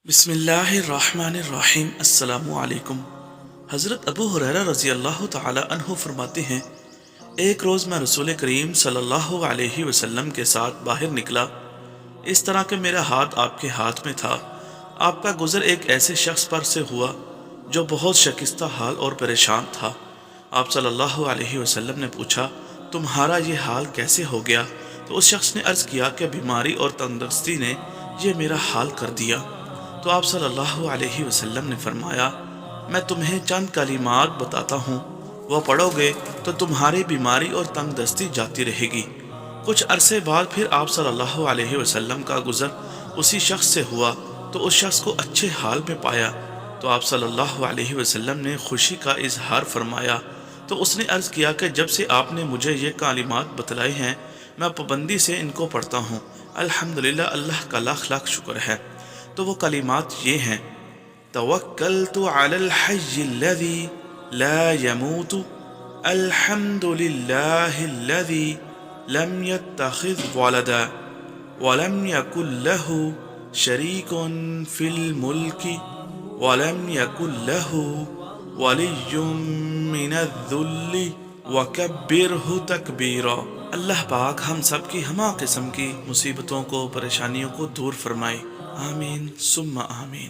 बिस्मिल्लाहिर्रहमानिर्रहीम। अस्सलामु अलैकुम। हज़रत अबू हुरैरा रज़ी अल्लाह ताला अन्हु फरमाते हैं, एक रोज़ मैं रसूल करीम सल्लल्लाहु अलैहि वसल्लम के साथ बाहर निकला। इस तरह कि मेरा हाथ आपके हाथ में था। आपका गुज़र एक ऐसे शख्स पर से हुआ जो बहुत शकिस्ता हाल और परेशान था। आप सल्लल्लाहु अलैहि वसल्लम ने पूछा, तुम्हारा ये हाल कैसे हो गया? तो उस शख्स ने अर्ज़ किया कि बीमारी और तंदुरुस्ती ने ये मेरा हाल कर दिया। तो आप सल्लल्लाहु अलैहि वसल्लम ने फरमाया, मैं तुम्हें चंद कलिमात बताता हूँ, वह पढ़ोगे तो तुम्हारी बीमारी और तंगदस्ती जाती रहेगी। कुछ अरसे बाद फिर आप सल्लल्लाहु अलैहि वसल्लम का गुज़र उसी शख्स से हुआ तो उस शख्स को अच्छे हाल में पाया। तो आप सल्लल्लाहु अलैहि वसल्लम ने खुशी का इजहार फरमाया। तो उसने अर्ज़ किया कि जब से आपने मुझे ये कलिमात बतलाई हैं, मैं पाबंदी से इनको पढ़ता हूँ। अल्हम्दुलिल्लाह, अल्लाह का लाख लाख शुक्र है। तो वो कलिमात ये हैं, तवक्कलतु अलल हय्यिल्लज़ी ला यमूतु, अल्हम्दुलिल्लाहिल्लज़ी लम यत्तखिज़ वलदा वलम यकुल लहु शरीकुन फिल मुल्की वलम यकुल लहु वलिय्युम मिनज़्ज़ुल्ली वकब्बिरहु तकबीरा। अल्लाह पाक हम सब की हमा किस्म की मुसीबतों को, परेशानियों को दूर फरमाए। आमीन सुम्मा आमीन।